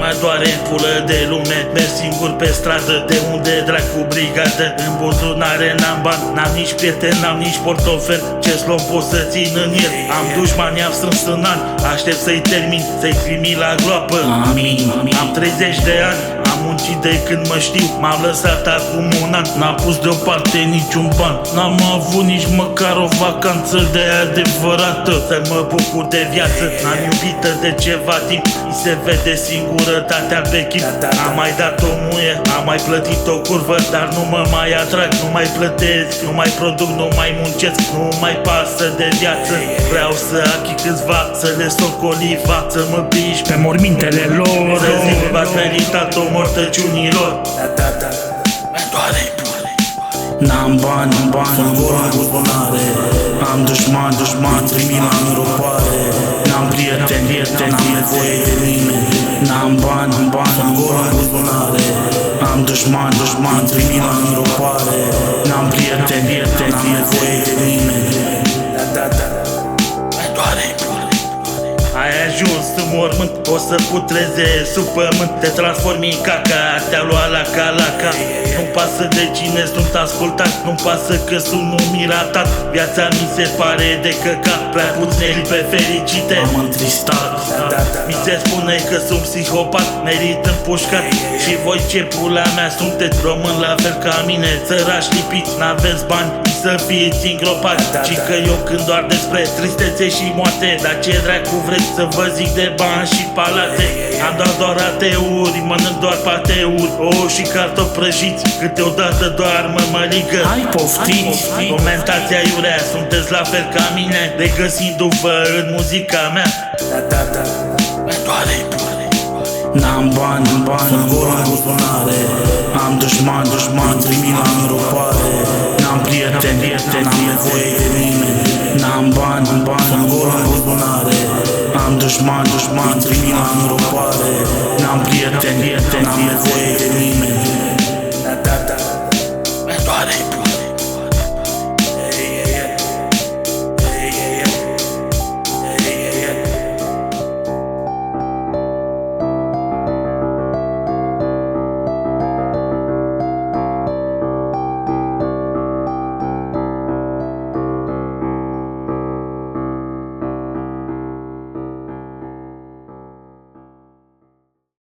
Mai doare în pulă de lume, merg singur pe stradă. De unde dracu brigadă? În buzunare n-am bani, n-am nici prieten, n-am nici portofel. Ce-ți luăm pot să țin în el. Am dușmani, am strâns în an. Aștept să-i termin, să-i primi la groapă. Amin. Am 30 de ani, am muncit de când mă știu. M-am lăsat acum un an, n-am pus deoparte niciun ban. N-am avut nici măcar o vacanță de adevărată. Să mă bucur de viață, n-am iubită de ceva timp. Mi se vede singurătatea pe chip. Am mai dat o muie, am mai plătit o curvă, dar nu mă mai atrag, nu mai plătesc, nu mai produc, nu mai muncesc, nu mai pasă de viață. Vreau să achii câțiva, să le socoliva, să mă piși Pe mormintele lor. să zic că v-ați meritat-o mortăciunilor. N-am bani, sunt gol în buzunare. Am dușmani, trimit la miropoare. N-am prieteni, n-am nevoie de nimeni. N-am bani, sunt gol în buzunare. Am dușmani, trimit la miropoare. N-am prieteni, n-am nevoie de nimeni. Ai ajuns în mormânt, o să putreze sub pământ. Te transformi în caca, te-a luat la calaca. Nu-mi pasă de cine sunt ascultat, nu-mi pasă că sunt umiratat. Viața mi se pare de căcat, prea puține clipe fericite. M-am întristat. Mi se spune că sunt psihopat, merit împușcat. Și voi ce pula mea sunteți români la fel ca mine, țărași lipiți, n-aveți bani să fiți îngropați. Și că eu când doar despre tristețe și moarte, dar ce dracu vreți să vă zic de bani și palate? Am dat doar ateuri, mănânc doar pateuri, ou și cartofi prăjiți, câteodată doar mămăligă. Hai poftiți. Comentația iurea, sunteți la fel ca mine, regăsindu-vă în muzica mea. N-am bani, sunt gol în buzunare. Am dușmani, trimit la miropoare. N-am prieteni, n-am nevoie de nimeni. N-am bani, sunt gol în buzunare. Am dușmani, trimit la miropoare. N-am prieteni, n-am nevoie de nimeni.